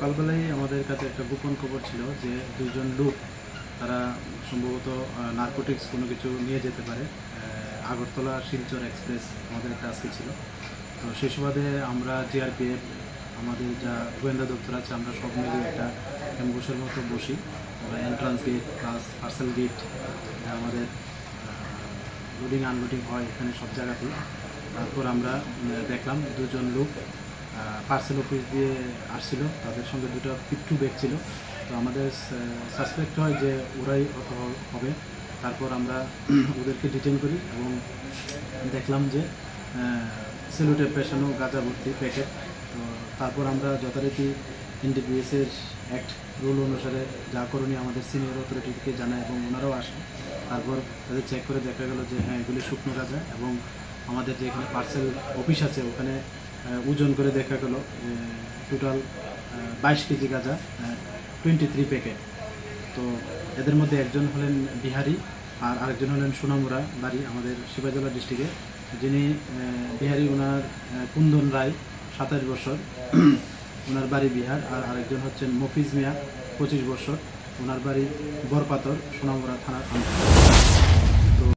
সকালবেলায় আমাদের কাছে একটা গোপন খবর ছিল যে দুজন লোক তারা সম্ভবত নার্কোটিক্স কোনো কিছু নিয়ে যেতে পারে। আগরতলা শিলচর এক্সপ্রেস আমাদের একটা আজকে ছিল। তো সেই সুবাদে আমরা জিআরপিএফ আমাদের যা গোয়েন্দা দপ্তর আছে আমরা সব মিলিয়ে একটা অ্যাম্বুশের মতো বসি। আমরা entrance gate plus parcel gate আমাদের লোডিং আনলোডিং হয় এখানে সব জায়গাতেই। তারপর আমরা দেখলাম দুজন লোক পার্সেল অফিস দিয়ে আসছিল, তাদের সঙ্গে দুটো পিট্টু ব্যাগ ছিল। তো আমাদের সাসপেক্ট হয় যে ওরাই হবে। তারপর আমরা ওদেরকে ডিটেইন করি এবং দেখলাম যে সেলুটের পেছানো গাঁজা ভর্তি প্যাকেট। তো তারপর আমরা যথারীতি এনডিপিএসের অ্যাক্ট রুল অনুসারে যা করণীয় আমাদের সিনিয়র অথরিটিকে জানায় এবং ওনারাও আসে। তারপর তাদের চেক করে দেখা গেল যে হ্যাঁ এগুলি শুকনো গাঁজা এবং আমাদের যে এখানে পার্সেল অফিস আছে ওখানে ওজন করে দেখা গেল টোটাল 22 কেজি গাঁজা, 23 প্যাকেট। তো এদের মধ্যে একজন হলেন বিহারি আর আরেকজন হলেন সোনামুড়া বাড়ি আমাদের শিবাজলা ডিস্ট্রিক্টে, যিনি বিহারি ওনার কুন্দন রায় 27 বছর, ওনার বাড়ি বিহার। আর আরেকজন হচ্ছেন মফিজ মিয়া 25 বছর, ওনার বাড়ি বরপাতর সোনামুড়া থানার।